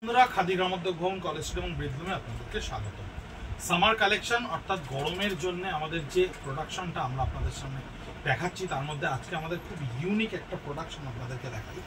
বন্ধুরা, খাদি গ্রামোদ্যোগ কলেজ এবং ব্রিজলুমে আপনাদেরকে স্বাগত। সামার কালেকশন অর্থাৎ গরমের জন্য আমাদের যে প্রোডাকশনটা আমরা আপনাদের সামনে দেখাচ্ছি, তার মধ্যে আজকে আমাদের খুব ইউনিক একটা প্রোডাকশন আপনাদেরকে দেখাই।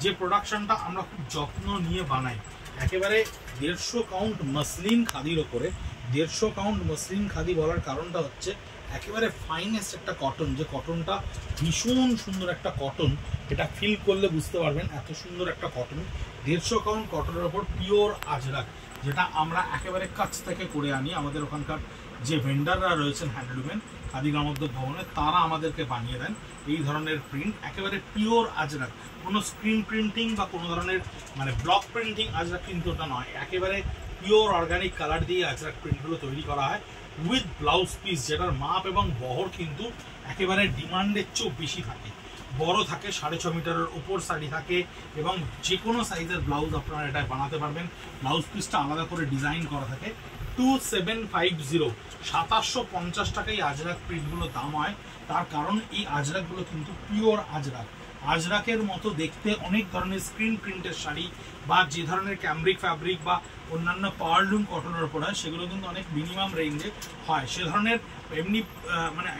যে প্রোডাকশনটা আমরা খুব যত্ন নিয়ে বানাই, একেবারে 150 কাউন্ট মসলিন খাদির ওপরে। 150 কাউন্ট মসলিন খাদি বলার কারণটা হচ্ছে একেবারে ফাইনেস্ট একটা কটন, যে কটনটা ভীষণ সুন্দর একটা কটন। এটা ফিল করলে বুঝতে পারবেন এত সুন্দর একটা কটন। 150 কাউন্ট কটনের ওপর পিওর আজরাক, যেটা আমরা একেবারে কাছ থেকে করে আনি। আমাদের ওখানকার যে ভেন্ডাররা রয়েছেন হ্যান্ডলুমের খাদি গ্রামোদ্যোগ ভবনে, তারা আমাদেরকে বানিয়ে দেন এই ধরনের প্রিন্ট। একেবারে পিওর আজরাক, কোনো স্ক্রিন প্রিন্টিং বা কোনো ধরনের ব্লক প্রিন্টিং আজরাক কিন্তু ওটা নয়। একেবারে পিওর অর্গানিক কালার দিয়ে আজরাক প্রিন্টগুলো তৈরি করা হয় উইথ ব্লাউজ পিস, যেটার মাপ এবং বহর কিন্তু একেবারে ডিমান্ডের চেয়েও বেশি থাকে। বড় থাকে, 6.5 মিটারের উপর শাড়ি থাকে এবং যে কোনো সাইজের ব্লাউজ আপনারা এটা বানাতে পারবেন। ব্লাউজ পিসটা আলাদা করে ডিজাইন করা থাকে। 2750 2750 টাকায় আজরাক প্রিন্টগুলো দাম হয়। তার কারণ এই আজরাকগুলো কিন্তু পিওর আজরাক। আজরাকের মতো দেখতে অনেক ধরনের স্ক্রিন প্রিন্টের শাড়ি বা যে ধরনের ক্যামব্রিক ফ্যাব্রিক বা অন্যান্য পাওয়ারলুম কটনের ওপর হয়, সেগুলো কিন্তু অনেক মিনিমাম রেঞ্জে হয়। সে ধরনের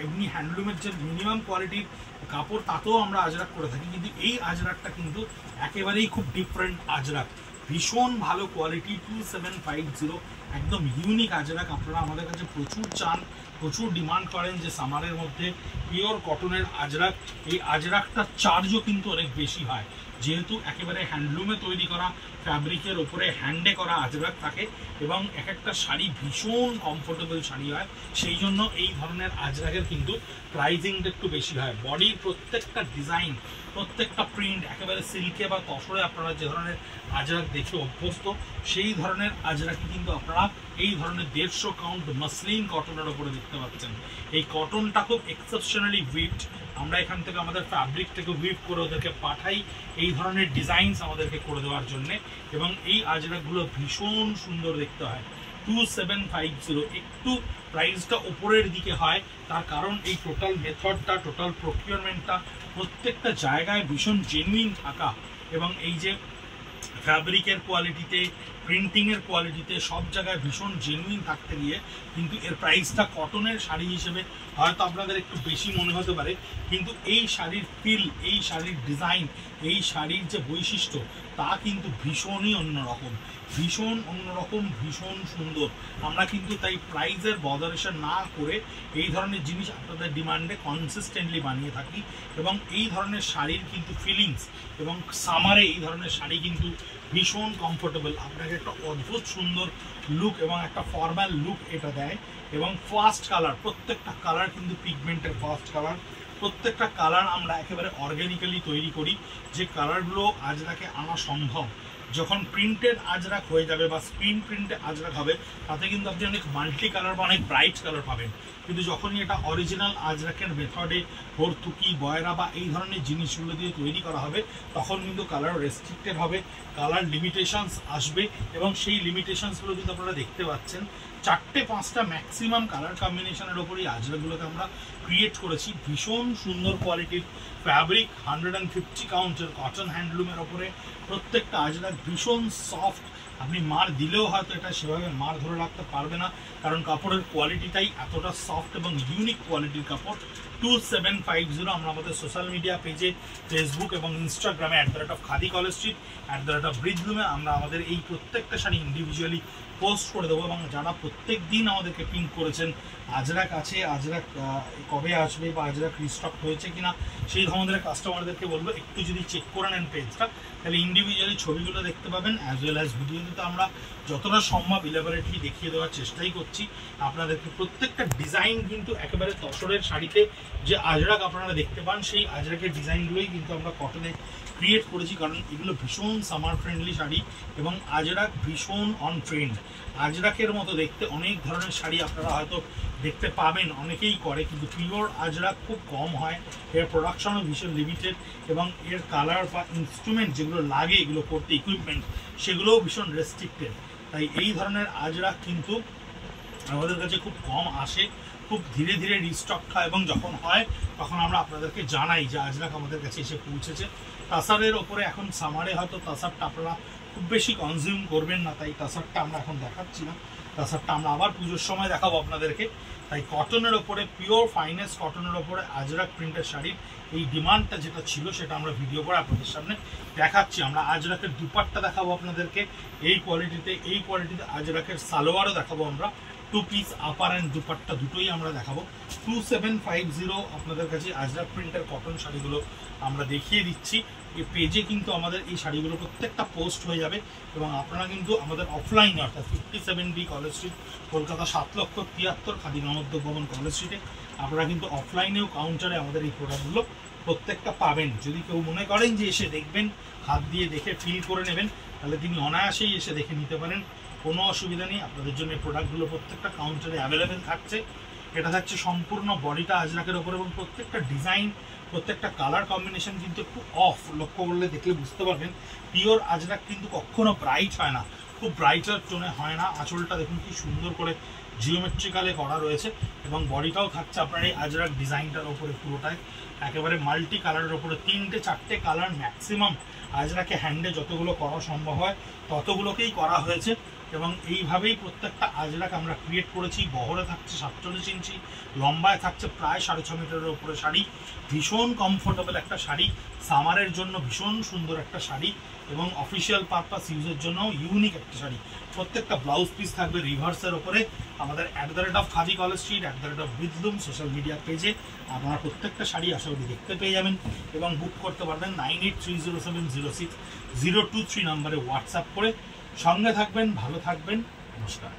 এমনি হ্যান্ডলুমের যে মিনিমাম কোয়ালিটির কাপড়, তাতেও আমরা আজরাক করে থাকি, কিন্তু এই আজরাকটা কিন্তু একেবারেই খুব ডিফারেন্ট আজরাক, ভীষণ ভালো কোয়ালিটি। 2750 একদম ইউনিক আজরাক। আপনারা আমাদের কাছে প্রচুর চান, প্রচুর ডিমান্ড করেন যে সামারের মধ্যে পিওর কটনের আজরাক। এই আজরাকটার চার্জও কিন্তু অনেক বেশি হয়, যেহেতু একেবারে হ্যান্ডলুমে তৈরি করা ফ্যাব্রিকের ওপরে হ্যান্ডে করা আজরাক থাকে এবং এক একটা শাড়ি ভীষণ কমফোর্টেবল শাড়ি হয়। সেই জন্য এই ধরনের আজরাকের কিন্তু প্রাইজিংটা একটু বেশি হয়। বডির প্রত্যেকটা ডিজাইন, প্রত্যেকটা প্রিন্ট একেবারে সিল্কে বা তসরে আপনারা যে ধরনের আজরাক দেখে অভ্যস্ত, সেই ধরনের আজরাকই কিন্তু আপনারা এই ধরনের 150 কাউন্ট মসলিন কটনের ওপরে দেখতে পাচ্ছেন। এই কটনটা খুব এক্সেপশনালি উইভড। আমরা এখান থেকে আমাদের ফ্যাব্রিকটাকে উইভ করে ওদেরকে পাঠাই এই ধরনের ডিজাইনস আমাদেরকে করে দেওয়ার জন্য, এবং এই আজরাকগুলো ভীষণ সুন্দর দেখতে হয়। 2750 একটু প্রাইসটা উপরের দিকে হয়, তার কারণ এই টোটাল মেথডটা, টোটাল প্রকিউরমেন্টটা প্রত্যেকটা জায়গায় ভীষণ জেনুইন থাকা, এবং এই যে ফ্যাব্রিকের কোয়ালিটিতে, প্রিন্টিংয়ের কোয়ালিটিতে সব জায়গায় ভীষণ জেনুইন থাকতে গিয়ে কিন্তু এর প্রাইসটা কটনের শাড়ি হিসেবে হয়তো আপনাদের একটু বেশি মনে হতে পারে, কিন্তু এই শাড়ির ফিল, এই শাড়ির ডিজাইন, এই শাড়ির যে বৈশিষ্ট্য, তা কিন্তু ভীষণই অন্যরকম, ভীষণ অন্যরকম, ভীষণ সুন্দর। আমরা কিন্তু তাই প্রাইসের বদারেশন না করে এই ধরনের জিনিস আপনাদের ডিমান্ডে কনসিস্টেন্টলি বানিয়ে থাকি, এবং এই ধরনের শাড়ির কিন্তু ফিলিংস, এবং সামারে এই ধরনের শাড়ি কিন্তু ভীষণ কমফোর্টেবল। আপনাকে একটা অদ্ভুত সুন্দর লুক এবং একটা ফর্মাল লুক এটা দেয়। এবং ফার্স্ট কালার, প্রত্যেকটা কালার কিন্তু পিগমেন্টের ফার্স্ট কালার। প্রত্যেকটা কালার আমরা একেবারে অর্গ্যানিক্যালি তৈরি করি, যে কালারগুলো আজরাকে আনা সম্ভব। যখন প্রিন্টেড আজরাক হয়ে যাবে বা স্ক্রিন প্রিন্টে আজরাক হবে, তাতে কিন্তু আপনি অনেক মাল্টি কালার বা অনেক ব্রাইট কালার পাবেন। কিন্তু যখনই এটা অরিজিনাল আজরাকের মেথডে ভর্তুকি, বয়রা বা এই ধরনের জিনিসগুলো দিয়ে তৈরি করা হবে, তখন কিন্তু কালার রেস্ট্রিক্টেড হবে, কালার লিমিটেশনস আসবে, এবং সেই লিমিটেশনসগুলো কিন্তু আপনারা দেখতে পাচ্ছেন। 4-5টা ম্যাক্সিমাম কালার কম্বিনেশনের ওপরই আজরাকগুলোকে আমরা ক্রিয়েট করেছি। ভীষণ সুন্দর কোয়ালিটির ফ্যাব্রিক, 150 কাউন্টের কটন হ্যান্ডলুমের ওপরে প্রত্যেকটা আজরাক ভীষণ সফট। আপনি মার দিলেও হয়তো এটা সেভাবে মার ধরে রাখতে পারবে না, কারণ কাপড়ের কোয়ালিটিটাই এতটা সফট এবং ইউনিক কোয়ালিটির কাপড়। 2750 আমরা আমাদের সোশ্যাল মিডিয়া পেজে, ফেসবুক এবং ইনস্টাগ্রামে @খাদি কলেজ স্ট্রিট, @ব্রিজলুমে আমরা আমাদের এই প্রত্যেকটা শাড়ি ইন্ডিভিজুয়ালি পোস্ট করে দেবো। এবং যারা প্রত্যেক দিন আমাদেরকে পিং করেছেন আজরাক আছে, আজরাক কবে আসবে বা আজরাক রিস্টক হয়েছে কিনা, সেই আমাদের কাস্টমারদেরকে বলবো একটু যদি চেক করে নেন পেজটা, তাহলে ইন্ডিভিজুয়ালি ছবিগুলো দেখতে পাবেন, অ্যাজ ওয়েল অ্যাজ ভিডিওতে আমরা যতটা সম্ভব ইলাবোরেটলি দেখিয়ে দেওয়ার চেষ্টাই করছি আপনাদেরকে। প্রত্যেকটা ডিজাইন কিন্তু একেবারে তসরের শাড়িতে যে আজরাক আপনারা দেখতে পান, সেই আজরাকের ডিজাইনগুলোই কিন্তু আমরা কটনে ক্রিয়েট করেছি, কারণ এগুলো ভীষণ সামার ফ্রেন্ডলি শাড়ি এবং আজরাক ভীষণ অন ট্রেন্ড। আজরাকের মতো দেখতে অনেক ধরনের শাড়ি আপনারা হয়তো দেখতে পাবেন, অনেকেই করে, কিন্তু পিওর আজরাক খুব কম হয়। এর প্রোডাকশনও ভীষণ লিমিটেড, এবং এর কালার বা ইনস্ট্রুমেন্ট যেগুলো লাগে এগুলো করতে, ইকুইপমেন্ট, সেগুলোও ভীষণ রেস্ট্রিক্টেড। তাই এই ধরনের আজরাক কিন্তু আমাদের কাছে খুব কম আসে, খুব ধীরে ধীরে রিস্টক হয়, এবং যখন হয় তখন আমরা আপনাদেরকে জানাই যে আজরাক আমাদের কাছে এসে পৌঁছেছে। তাসারের ওপরে এখন সামারে হয়তো তাসারটা আপনারা খুব বেশি কনজিউম করবেন না, তাই তাসারটা আমরা এখন দেখাচ্ছি না। তাসারটা আমরা আবার পুজোর সময় দেখাবো আপনাদেরকে। তাই কটনের ওপরে, পিওর ফাইনেস্ট কটনের ওপরে আজরাক প্রিন্টের শাড়ির এই ডিমান্ডটা যেটা ছিল সেটা আমরা ভিডিও করে আপনাদের সামনে দেখাচ্ছি। আমরা আজরাকের দুপাট্টা দেখাবো আপনাদেরকে এই কোয়ালিটিতে আজরাকের সালোয়ারও দেখাবো আমরা। 2 পিস আপার অ্যান্ড দুপাট্টা দুটোই আমরা দেখাবো। 2750 আপনাদের কাছে আজরাক প্রিন্টের কটন শাড়িগুলো আমরা দেখিয়ে দিচ্ছি। এই পেজে কিন্তু আমাদের এই শাড়িগুলো প্রত্যেকটা পোস্ট হয়ে যাবে এবং আপনারা কিন্তু আমাদের অফলাইনে অর্থাৎ 57B college street, Kolkata 7,73,000 Khadi Gramodyog Bhavan college স্ট্রিটে আপনারা কিন্তু অফলাইনেও কাউন্টারে আমাদের এই প্রোডাক্টগুলো প্রত্যেকটা পাবেন। যদি কেউ মনে করেন যে এসে দেখবেন, হাত দিয়ে দেখে ফিল করে নেবেন, তাহলে তিনি অনায়াসেই এসে দেখে নিতে পারেন, কোনো অসুবিধা নেই। আপনাদের জন্য এই প্রোডাক্টগুলো প্রত্যেকটা কাউন্টারে অ্যাভেলেবেল থাকছে। এটা থাকছে সম্পূর্ণ বডিটা আজরাকের ওপর এবং প্রত্যেকটা ডিজাইন, প্রত্যেকটা কালার কম্বিনেশন কিন্তু একটু অফ, লক্ষ্য করলে দেখলে বুঝতে পারবেন। পিওর আজরাক কিন্তু কখনো ব্রাইট হয় না, খুব ব্রাইটার টোনে হয় না। আঁচলটা দেখুন কি সুন্দর করে জিওমেট্রিক্যালে করা রয়েছে এবং বডিটাও থাকছে আপনার এই আজরাক ডিজাইনটার ওপরে পুরোটাই একেবারে মাল্টি কালারের ওপরে 3-4টে কালার ম্যাক্সিমাম আজরাকে হ্যান্ডে যতগুলো করা সম্ভব হয় ততগুলোকেই করা হয়েছে এবং এইভাবেই প্রত্যেকটা আজরাক আমরা ক্রিয়েট করেছি। বহরে থাকছে 47 ইঞ্চি, লম্বায় থাকছে প্রায় 6.5 মিটারের ওপরে শাড়ি। ভীষণ কমফোর্টেবল একটা শাড়ি, সামারের জন্য ভীষণ সুন্দর একটা শাড়ি এবং অফিসিয়াল পারপাস ইউজের জন্য ইউনিক একটা শাড়ি। প্রত্যেকটা ব্লাউজ পিস থাকবে রিভার্সের ওপরে। আমাদের @খাদি কলেজ স্ট্রিট, @বিজলুম সোশ্যাল মিডিয়া পেজে আপনারা প্রত্যেকটা শাড়ি আশা করি দেখতে পেয়ে যাবেন এবং বুক করতে পারবেন 9830706023 নম্বরে হোয়াটসঅ্যাপ করে। সঙ্গে থাকবেন, ভালো থাকবেন, নমস্কার।